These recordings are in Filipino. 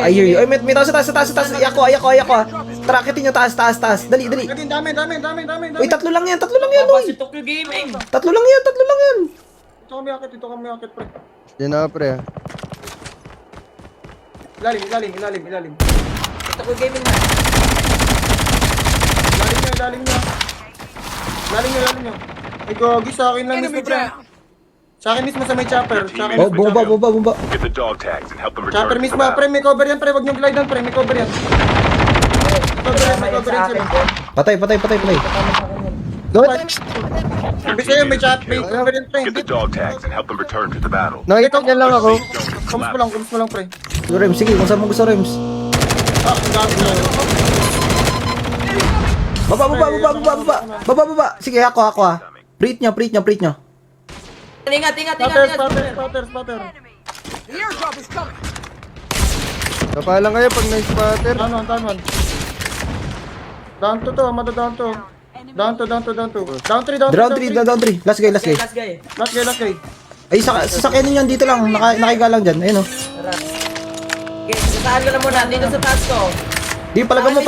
I hear you. Ay, may taas, sa taas. Ayako. Tracketin nyo, taas. Dali. Dami. Uy, tatlo lang yan, uy. Si Tokyo Gaming. Tatlo lang yan. Ito kami akit, pre. Yan na, pre. Ilalim. Si Tokyo Gaming na. Ilalim nyo. Ay, gogi, sa akin lang mismo, pre. Sa akin mismo sa may chopper. Oh, bumaba. Get the dog tags and help them Chopper return to the mismo, pre. battle. May cover yan, pre. Wag nyo glide down, pre. May cover yan. May cover yan sila. Patay. Go! Sabi sa'yo, may cover yan, pre. Get the dog tags and help them return to the battle. Nakita niya lang ako. Kums mo lang, pre. Rems, sige, kung saan mo gusto, Rems. Ah, ang dami na. Baba. Sige, ako ah. Breathe nyo. Ingat. Spotter. Kapalang kayo pag na-spatter. Down one. Down to. Mada-down to. Down to. Down 3. Last guy. Last guy. Last guy. Ay, sasakyan ninyo dito lang. Nakiga lang dyan. Ayun o. Tara. Okay, sasaan ko na muna. Dito sa taas ko. Di, palaga mo,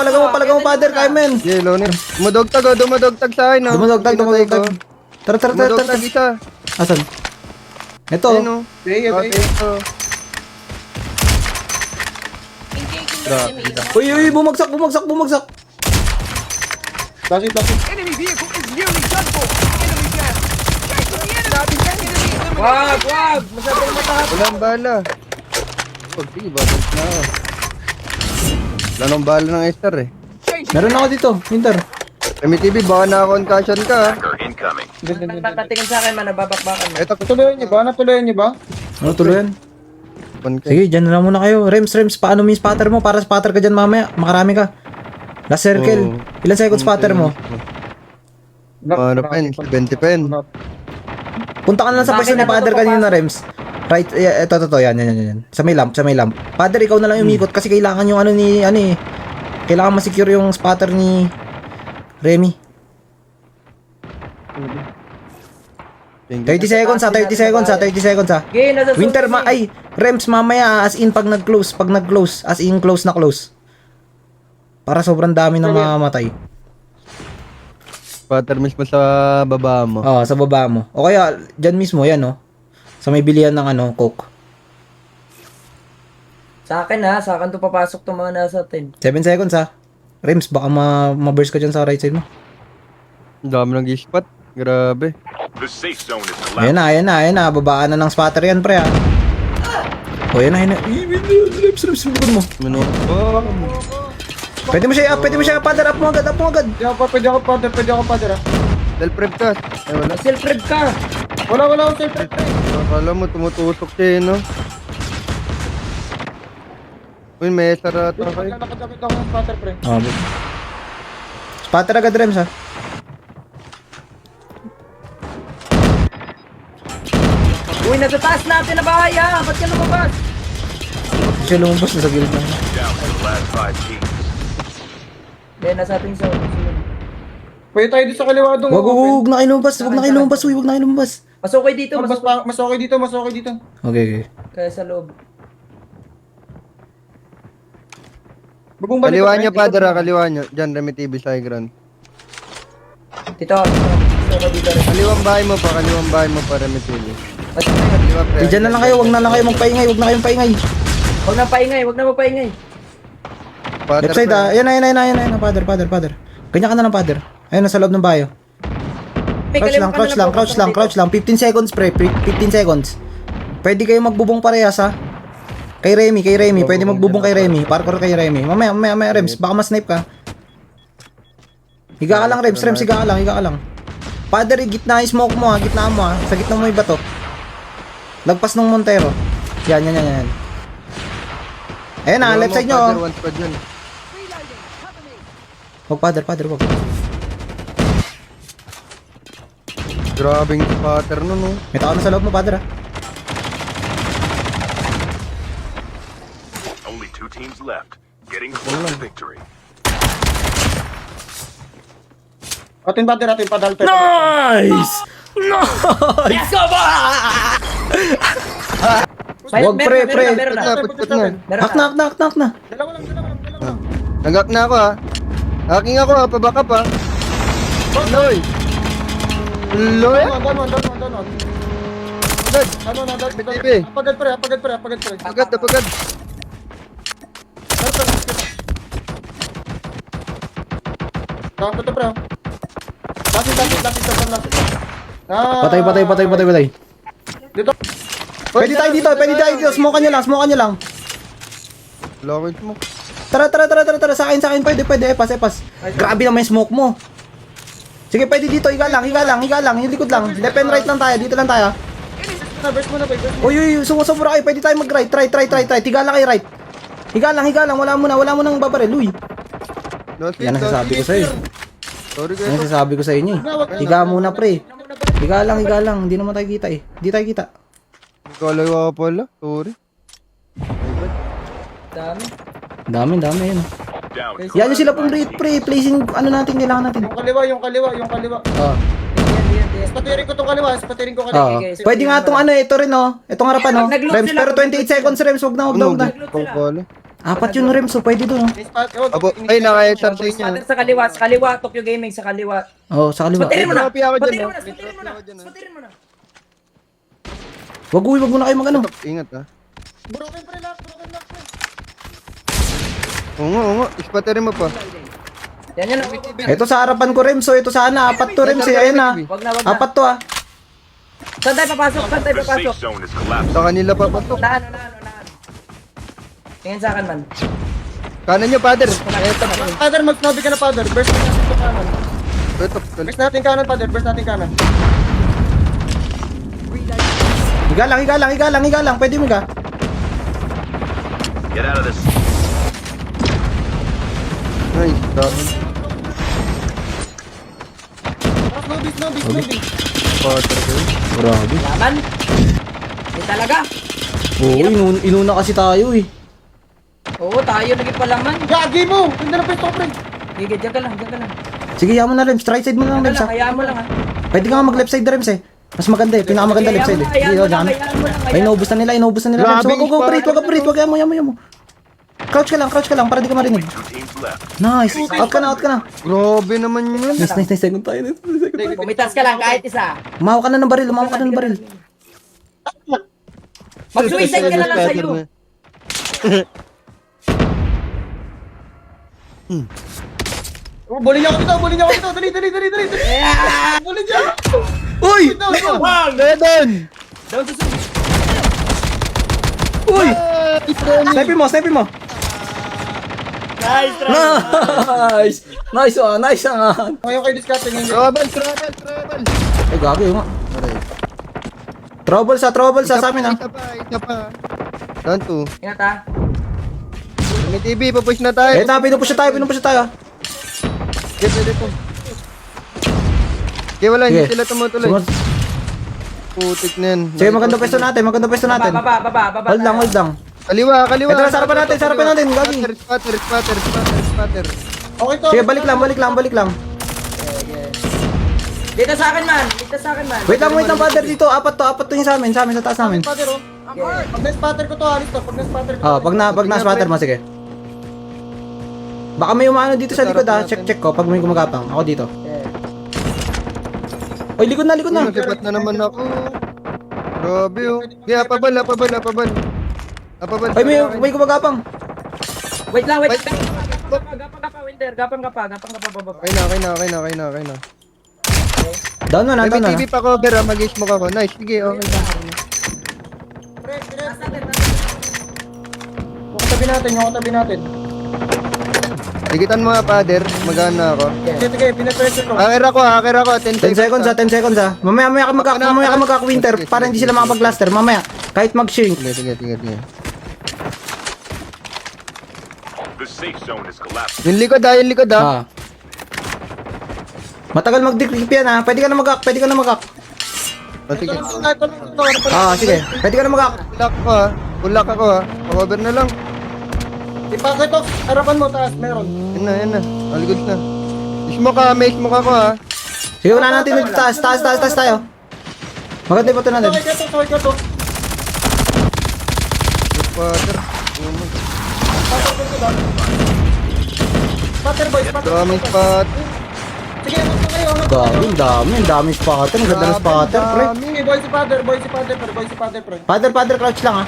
father. Kaya men. Yeah, Loner. Dumadogtag sa akin, no? Dumudogtag. Tara. Dumadogtag isa. Asan? Ito. Ayun, no? Okay. Ito. Uy, bumagsak. Plastic. Wag. Masyadong matakas. Walang bala. Oh, sige, babalik na ako. Wala nang bala ng Esther, eh. Meron ako dito, Winter. MTV, baka na-concussion ka, ha? Hacker incoming. Nagtatingin sa akin man, nababakbakan mo. Eto, Natuloyan niyo ba? Ano tuloyan? Sige, dyan na lang muna kayo. Rems, paano mo yung spotter mo? Para spotter ka dyan mamaya. Makarami ka. Last circle. Ilan seconds spotter mo? Ano pa yun? 20 pen. Punta ka na lang sa pwesto ni father kanina, Rems. Right, ito, yan. Sa may lamp. Father, ikaw na lang umikot kasi kailangan yung kailangan ma-secure yung spotter ni Remy. 30 seconds ha. Okay, nasa Winter, Rems, mamaya, as in, pag nag-close, as in, close na close. Para sobrang dami ng mamamatay. Spatter mismo sa baba mo. Oo, sa baba mo. O kaya, dyan mismo, yan, oh. Sa may bilihan ng, coke. Sa akin to papasok to mga nasa 10. 7 seconds, ha. Rems, baka ma-burst ka dyan sa right side mo. Ang dami ng spot. Grabe. The safe zone is collapsing. Ayan na. Babaan na ng spotter yan, pre, ha. O, yan na. Rems, bukod mo. Pwede mo siya, father, up mo agad. Pwede ako, father. Self-rev ka. Ay, wala. Self-rev ka. Wala akong self-rev. Akala mo, tumutusok siya, no? Uy, may sarata kayo. Nakadakit ako ng spotter, pre. Oh, spotter agad, Rems, ha. Uy, nasa taas natin na bahay ha. Ba't ka lumabas? Hindi siya lumabas na sa gilid lang. Down to the last 5 teams. Then, nasa ating sa Pwede tayo dito sa kaliwa doon. Huwag na kayo lumabas. Mas okay dito, Mas okay dito. Okay. kaya sa loob. Kaliwa niya, father, kaliwa niya. Diyan, Remy TV sa high ground. Dito dito rin. Kaliwang bahay mo pa, Remy TV. Mas Kaliwa, pre. Diyan na lang kayo, wag na magpaingay. Huwag na mapaingay. Father, Left side, pre. Ayan na, father. Ganyan ka na lang, father. Ayun, nasa loob ng bayo. Crouch lang. 15 seconds, pre. 15 seconds. Pwede kayo magbubong parehas, ha? Kay Remy. Pwede magbubong kay Remy. Parkour kay Remy. Mamaya, Rems. Baka ma-snipe ka. Higa ka lang, Rems. Higa ka lang. Father, gitna yung smoke mo, ha? Gitna mo, ha? Sa gitna mo yung bato. Lagpas ng Montero. Yan. Ayan na, left side nyo. Father, one squad dyan. Huwag, father, huwag. Grabing spatter no. May tao na sa loob mo, father, ha? Only 2 teams left. Getting close to victory. Atin padal. Nice! Let's go, boy! Wag, pre, pre. Meron na. Put na. Meron Hak na. Dalawa lang. Nagak na ako ha. Hacking ako ha, pabaka pa. Loy! Loy! Down one. Agad! Down. Baby. Apagad pre. Agad, apagad! Down ko to pre. Last. Patay. Dito. Pwede tayo dito. Smoke nyo lang. Lower mo. Tara. Sa akin. Pwede. Epas. Grabe naman yung smoke mo. Sige, pwede dito. Higa lang. Yung likod lang. Left and right lang tayo. Dito lang tayo. Burst mo na. Uy, sumusubra kayo. Pwede tayo mag-right. Try. Tiga lang kayo right. Higa lang. Wala mo nang babaril. Uy. Yan ang sasabi ko sa'yo. Sorry Yan ang guys. sasabi ko sa inyo. Higa muna, pre. Higa lang. Hindi naman tayo kita eh. Hindi tayo kita. Kalawa ka pala. Sorry. Dami. Dami yun. Down. Yan yung sila pong rate, pre. Placing, ano natin, kailangan natin. Yung kaliwa. Oo. Spatirin ko tong kaliwa. Oo. Pwede nga itong ano, ito rin, oh. Itong harapan, oh. Rems, pero 28 seconds, Rems. Wag na. Pala. Apat yung Rems, oh. Pwede doon, oh. Abo, ay naka-headshot sa inyo. Spatter sa kaliwa, Tokyo Gaming sa kaliwa. Oo, sa kaliwa. Spatirin mo na. Grabe ako dyan, Spatirin mo na. Wag mo na kayo mag ano. Ingat ha. Broken lock. Oo nga. Ispaterin mo pa. Yan. Ito sa harapan ko, Rems, oh. Ito sana, apat to, Rems, eh. Ayun, ah. Wag na. Apat to, ah. Saan tayo papasok? The safe zone is collapsing. Sa kanila papatok. Unahan. Tingin sa akin man. Kanan nyo, father. Father, mag-snobby ka na, father. Burst natin ito kanan. Tutok. Burst natin kanan, father. Higa lang. Pwede mo ka. Get out of this. Nice. Dami. Snobby. Father guys. Grabe. Laman. Hindi talaga. Oo, inuna kasi tayo, eh. Oo, tayo naging palaman. Gagi mo! Ganda na pesto, pre. Gigi, diyan ka lang. Sige, yaman na, Rems. Right side mo lang, Rems, ha. Hayaan mo lang ha. Pwede ka nga mag-left side, Rems, eh. Mas maganda, eh. Pinakamaganda left side, eh. Hayaan mo lang. Ay, inaubos na nila, Rems. Grabe, Wag operate. Wag mo. Crouch ka lang, para di ka marinig. 2 teams left. Nice. Out ka na. Grabe naman yun. Nice. Second tayo. Pumitas ka lang kahit isa. Umahaw ka na ng baril. Mag-suicide ka na lang sa'yo. Bully niya ako dito. Dali. Bully niya. Uy! Dedon! Uy! Snipin mo. Nice. Nice. Ngayon kayo discarte ngayon. Trouble! Ay, gago yun nga. Trouble sa amin, ha. Isa pa. Down 2. Ingat ha. May TV, papush na tayo. Eto, pinupush tayo. Pwede po. Kaya wala, hindi Sige. sila tumutuloy. Putik na yan. Sige, maganda pwesto natin. Baba. Hold lang. Kaliwa. Ito, sarapan natin. Gagi. Spatter. Okay to. Sige, balik lang. Dito sa akin man. Wait lang, father dito. Apat to yung sa amin, sa taas namin. Spatter, oh. Pag na-spatter ko to, alis to. Pag na-spatter ko. Pag na-spatter mo, sige. Baka may umano dito sa likod, ha. Check ko pag may gumagapang. Ako dito. Oy, likod na. Nasipat na naman ako. Grabe oh. Kaya pabal. Ay, may gumagapang. Wait lang. Gapang ka pa, Winter. Gapang ka pa, baba. Okay na. Down na. May TV pa cover ah, mag-smoke ako. Nice, sige, okay na. Yung katabi natin. Digitan mo nga, father. Magana ako. Sige, pinapressure ko. Hacker ako. 10 seconds, ha. Mamaya ka magka-winter para hindi sila makapag-cluster. Mamaya, kahit mag-shrink. Sige. The safe zone is collapsing. Yung likod ah. Matagal mag-decrypt yan, ha. Pwede ka na mag-hack. Oh, sige. Sige. Pwede ka na mag-hack. Ulak ako ah. Cover na lang. Ipakit to. Harapan mo, taas. Meron. Yan na. All good na. May smoke ako ah. Sige, una natin dito. Taas tayo. Maganda yung bato natin. Okay ka to. Father. Spatter boy, spatter. Daming spot. Sige, angat na kayo, angat na Gabi, kayo. ang dami spotter. Ang ganda ng spotter, pre. Sige, boy si father, boy si father, boy si father, pre. Father, crouch lang ah.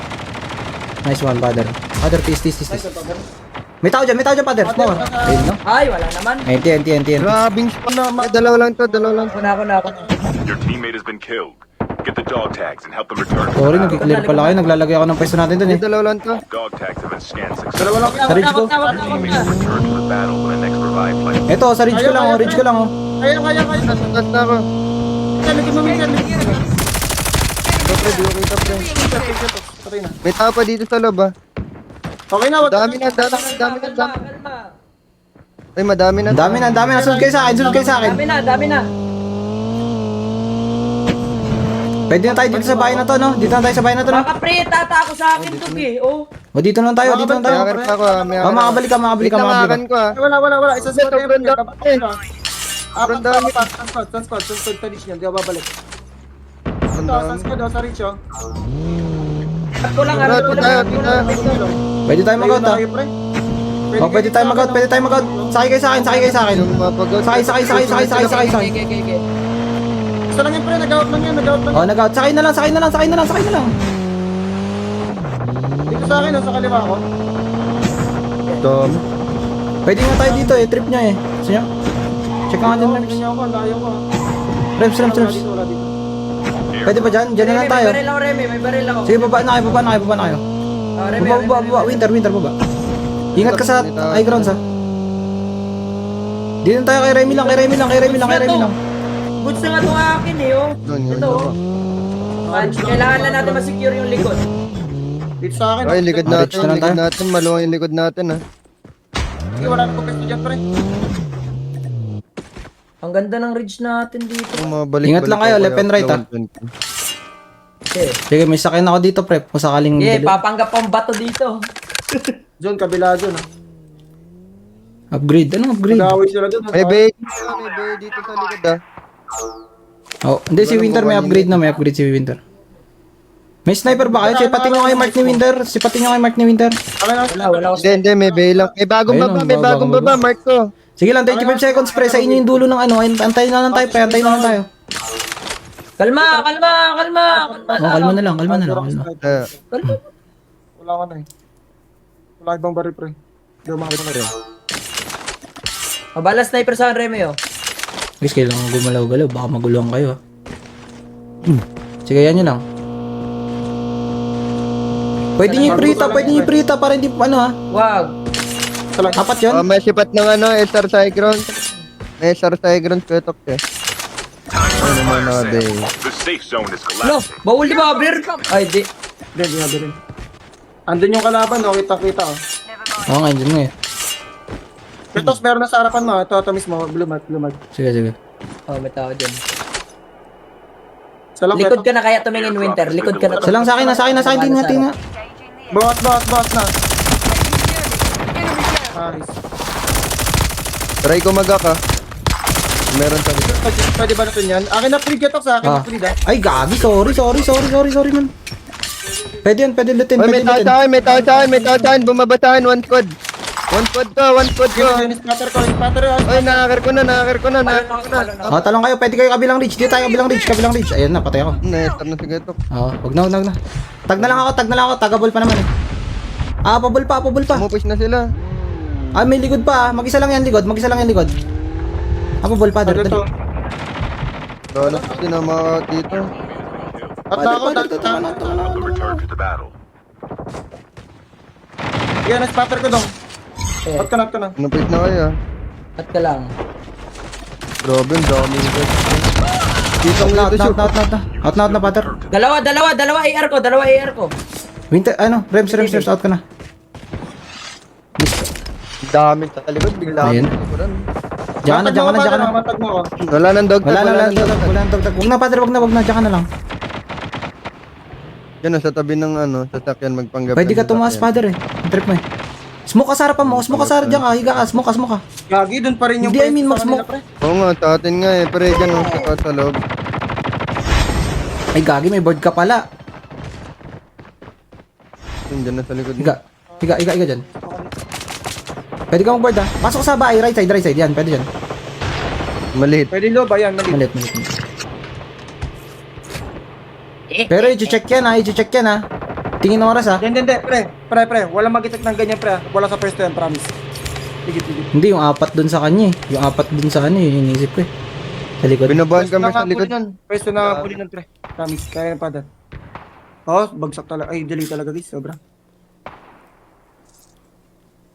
Nice one, father. Father, tis. Nice, father. May tao dyan, father. Small. Ayun, no? Ay, wala naman. NT. Grabing spot na. Dalawa lang to. Ako na. Your teammate has been killed. Get the dog tags and help them return to Sorry, the battle. nagki-clear pala kayo. Naglalagay ako ng pwesto natin dun eh. Dalawa lang to. Dog tags have been scanned Dalawa successfully. lang. Sa ridge ko. Teammate has returned to the battle when the next revive flight. Eto, sa ridge ko lang oh. Kaya. Tatas na ako. Lagyan mo minsan. Ito, pre. Di ko kita, pre. Patay na. May tao pa dito sa loob, ah. Okay na, wag Dami na. Kalma. Ay, madami na. Ang dami na. Sunod kayo sa akin. Dami na. Pwede na tayo dito sa bahay na to, no? Dito na tayo sa bahay na to, no? Baka pre, tata ako sa akin to, eh. Oh. O, dito na tayo. May akar pa ako, ah. May Oh, makabalik ka. Wait lang, akan ko, ah. Wala. Isa sa Sobrang mga dami. Sobrang dami. Sunspot, sa reach niya, di ako babalik. Ang Ito, dami. sunspot, sa reach, oh. Ako lang, Bro, dito tayo. Pwede tayo mag-out, ah. Oh, pwede tayo mag-out. Sakay kayo sa akin. Yung mapagod. Sakay. Okay. Isa lang yan, pre, nag-out lang yan. Oh, nag-out. Sakay na lang. Dito sa akin, sa kaliwa ko. Dami. Pwede nga tayo dito eh. Trip niya eh. Gusto niyo? Check nga dyan, Rems. Ganyan ako, layo ko. Rems. Wala dito, wala dito. Pwede ba dyan? Dyan na lang tayo. May baril ako. Sige, baba na kayo. Oh, Remy, Baba. Winter, baba. Ingat ka sa high grounds, ha. Dito tayo kay Remy lang. Goods na nga itong akin eh, oh. Doon, yun. Ito, oh. Kailangan lang natin masecure yung likod. Dito sa akin. Ay, likod Ah, reach na lang tayo. natin. Maluwang yung likod natin, ah. Sige, wala na pagkasto dyan, pre. Ang ganda ng ridge natin dito. Bumabalik. Ingat lang kayo, left and right, ah. Okay. Sige, may sakyan ako dito, prep. Kung sakaling Yeah, papanggap pang bato dito. John, kabila John, ah. upgrade. Anong upgrade? Nag-away sila dun. May bay dito sa likod, ah. Oh, hindi si Winter may upgrade si Winter. May sniper ba kayo? Sipatin nyo kay Mark ni Winter. Wala ako. Hindi, may bay lang. May bagong Ayun, baba, may bagong baba, Mark ko. Sige lang, 25 seconds pre. Sa inyo yung dulo ng ano. Antayin na lang tayo. Kalma. Oh, kalma na lang. Kalma. Kalma. Wala ka na eh. Wala ibang baril, pre. Hindi ako makakita na rin. Mabala sniper sa akin, Remy, oh. Guys, kailangan gumalaw-galaw. Baka maguluhan kayo. Sige, yan yun lang. Pwede nyo i-prita para hindi ano ha. Wag. Apat yun? May sipat ng SR Cyclone. May SR Cyclone, petok eh. Ano naman na, bay. The safe zone is No, collapsing. bawal di ba, Abrir? Ay, di. Hindi nga rin. Andun yung kalaban, no? Kita, oh. Oo nga, dyan nga eh. Petos, meron na sa harapan mo. Ito mismo. Blue mark. Sige. Oh, may tao dyan. Sa lang, Likod Petos. ka na kaya tumingin, Winter. Likod ka na. Sa lang sa akin na. Tingnan. Boss na. Nice. Try ko mag-hack, ah. Meron sa likod. Pwede ba natin yan? Akin na free get sa akin na free da. Ay, gagi. Sorry man. Pwede lutin. Oy, may tao sa akin. Bumaba sa akin, one squad. One squad ko. Yung spatter ko. Oy, nakakar ko na. Oh, talong kayo. Pwede kayo kabilang ridge. Dito tayo kabilang ridge. Ayun na, patay ako. Na-stop na si Getok. Oo, wag na. Tag na lang ako. Tagabol pa naman eh. Ah, pabol pa. Pumupush na sila. Ah, may likod pa. Mag-isa lang yan likod. Ah, pabol pa. Ano to? Lalo ko sinama dito. At na ako. Help them return to the battle. Yan, spatter ko dong. At ka na. Napit na kayo, ah. At ka lang. Grabe, ang dami nito. Dito ang Out dito, shoot. na, pater. Dalawa AR ko. Winter, Rems, out ka na. Ang dami sa likod, bigla. Ayun. Diyan ka na. Matag mo ako. Wala nang dog tag. Wala nang dagdag. Wag na, pater, wag na. Diyan ka na lang. Yan, sa tabi ng sasakyan magpanggap. Pwede ka tumaas, father eh. Ang trip mo eh. Smoke ka sa harapan mo. Smoke ka sa harapan. Diyan ka. Higa ka. Smoke ka. Gagi, dun pa rin yung Hindi, I mean, sa kanila, mag-smoke. pre. Oo nga, sa atin nga eh. Pero dyan, sa loob. Ay, gagi. May board ka pala. Diyan na sa likod. Higa dyan. Pwede ka mag-board ha. Pasok ka sa bahay, right side. Yan, pwede dyan. Maliit. Pwede lob, ayan, mali. Malit. Pero i-check yan ha. Tingin ng oras ha. Hindi, pre. Walang mag-attack ng ganyan, pre. Wala sa first yan, promise. Ligit. Hindi, yung 4 dun sa kanya eh. Yung 4 dun sa kanya eh. Inisip ko eh. Sa likod. Binabahan kami sa likod. Pwesto na huli nun, pre. Promise, kaya na pa dad. Oh, bagsak talaga. Ay, delay talaga, guys. Sobra.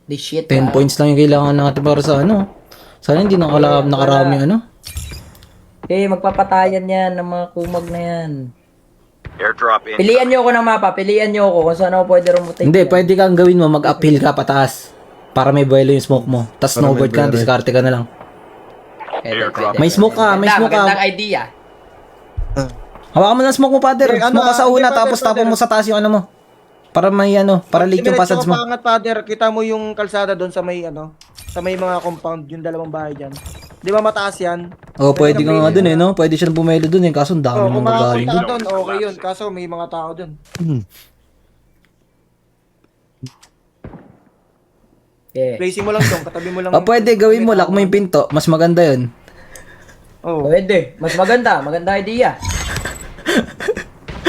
The shit. 10 points lang yung kailangan natin para sa ano. Sana hindi nakarami ano. Magpapatayan yan ng mga kumag na yan. Airdrop in. Pilian nyo ako ng mapa. Pilian nyo ako kung saan ako pwede romutate. Hindi, pwede kang gawin mo, mag-uphill ka pataas. Para may buwelo yung smoke mo. Tapos Para may snowboard ka, buwelo. diskarte ka na lang. Pwede. May smoke ka, may smoke ka. Magandang idea. Hawakan mo ng smoke mo, father. Ano, Smoke ka sa una, hindi, father, tapos tapon mo father. sa taas yung ano mo. Para may ano, para late yung passage mo. Pangat, father. Kita mo yung kalsada doon sa may, sa may mga compound, yung dalawang bahay dyan. Di ba mataas yan? Oh, pwede ka nga dun eh, no? Pwede siya bumelo dun eh, kaso ang dami Kung mong magaling makakita dun. doon, okay yun. Kaso may mga tao doon. Placing mo lang doon, katabi mo lang. Pwede, gawin mo, lock mo yung pinto. Mas maganda yun. Oh. Pwede. Mas maganda. Maganda idea.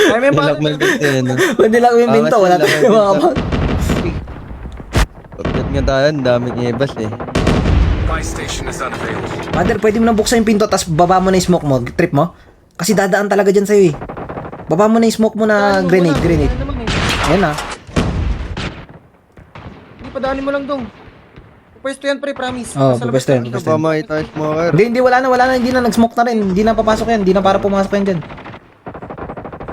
Ay, may Nilak mo father. yung pinto yan. Pwede lock mo yung pinto, wala tayong mga kapag. Pagkat nga tayo, ang daming ibas eh. My station is unavailable. Father, pwede mo nang buksan yung pinto, tapos baba mo na yung smoke mo, trip mo. Kasi dadaan talaga dyan sa'yo eh. Baba mo na yung smoke mo na grenade. Ano naman eh. Ayan ah. Hindi, padaanin mo lang doon. Pwesto yan, pre, promise. Oo, Nasa labas pwesto yan, lang. pwesto. Ito ba makita yung smoker? Hindi, wala na, hindi na nag-smoke na rin. Hindi na papasok yan, hindi na para pumasok yan dyan.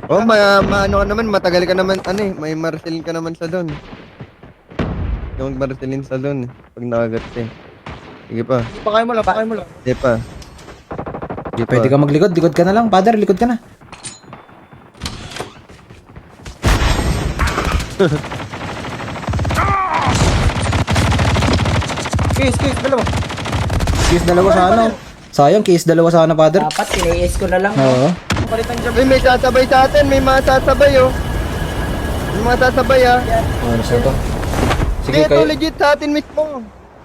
Oh, ano ka naman, matagal ka naman, may marcelin ka naman sa doon. Yung marcelin sa doon, pag nakagat ka eh. Sige pa, Pakay mo lang. sige pa. Sige pa. Pwede ka maglikod, likod ka na lang. Father, likod ka na. Case, dalawa. Case dalawa sa ano. Sayang, case dalawa sana, father. Dapat tiniis ko na lang. Oo. Palitan dyan. Uy, may sasabay sa atin, may mga sasabay oh. May mga sasabay ah. Ano sa to? Sige, Sige, ito kayo. legit sa atin mismo.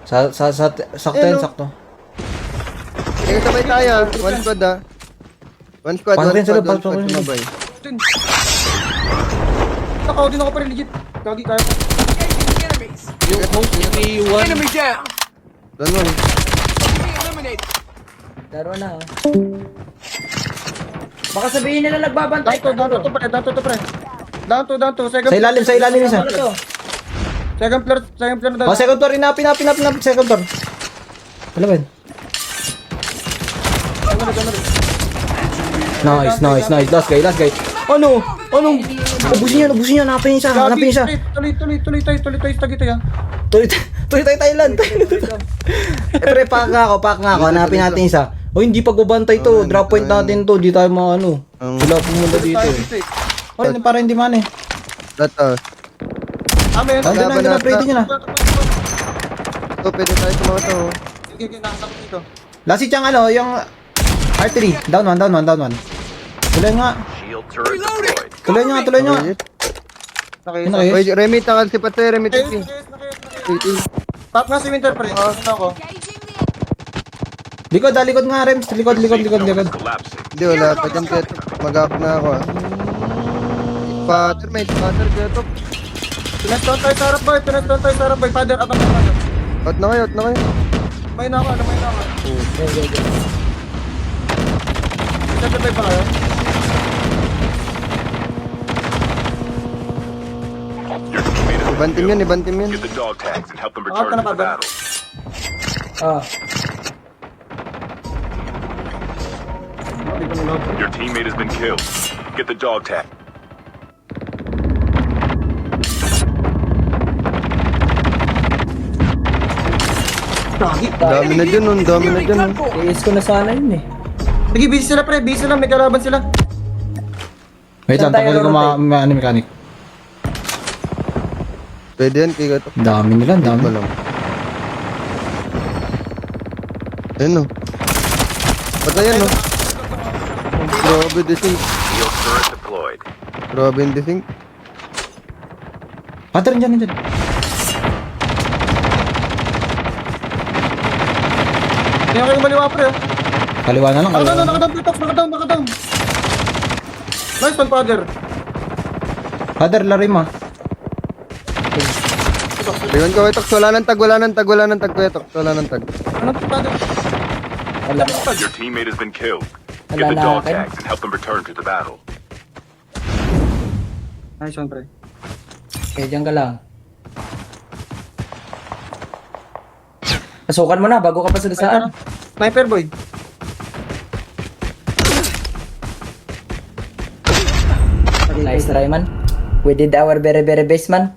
Sakto yan, Ayun, oh. sakto. Sige, sabay tayo ah. One squad ah. One squad, Pasok one rin sa squad, loob, one pasok squad, rin sa loob. sumabay. Nakaw din ako pa rin, legit. Gagi, kaya. Enemy down. Ganun. Laro na. Baka sabihin nila nagbabantay. Down to, pre. Down to. Sa ilalim isa. Ano to? Second floor na Oh, second floor, inapin, second floor. Wala ba yun? Nice. Last guy. Ano? Ubusin niya, hanapin niya isa. Tuloy tayo, tagito yan. Tuloy tayo Thailand. Pre, pack nga ako, hanapin natin isa. O hindi pagbabantay to, drop point natin to, di tayo maano. Wala pumunta dito eh. O, para hindi man eh. Tatas. Amen. Andun na, ready nyo na. Ito, pwede tayo sa mga to. Sige, nakasakot dito. Last hit yung ano, yung artery. Down one. Tuloy nga. Shield turret deployed. Tuloy nga. Nakayos. Ano kayo? Wait, Remy, takal si Patay, Remy, Nakayos. TV. Tap nga si Winter, pre. Ano ako? Likod nga, Rems. Likod. Collapsing. Hindi, wala pa dyan, Keto. Mag-up na ako ah. Spatter, may spatter, Keto. Pinastone tayo sa harap, boy. Father, abang ka, father. Out na kayo. May na ako. Sabay pa kayo? Your teammate has Ibang been team killed. yan. Get the dog tags and help them Ako return na to the pa, battle. Your teammate has been killed. Get the dog tag. Dami na dyan, dami na dyan. Tiniis ko na sana yun eh. Sige, busy sila, pre. Busy sila, may kalaban sila. Wait lang, Saan tayo tanggalin ko ano, mechanic. Pwede yan, Keto. Dami nila, Dami dami. lang. Ayun o. Patayan o. Grabe desync. Shield turret deployed. Grabe yung desync. Father, dyan. Kaya kayo maliwa pre. Oh. Kaliwa na lang. Nakadam. Nice one, father. Father, lari mo. Iwan ko, Etox. Wala ng tag. Kuya Etox. Wala ng tag. Ano to, father? Wala. Your teammate has been killed. Wala Get the na dog akin. tags and help them return to the battle. Nice one, pre. Okay, dyan ka lang. Pasukan mo na bago ka pa sa dasaan. Sniper boy. Nice try man. We did our very best man.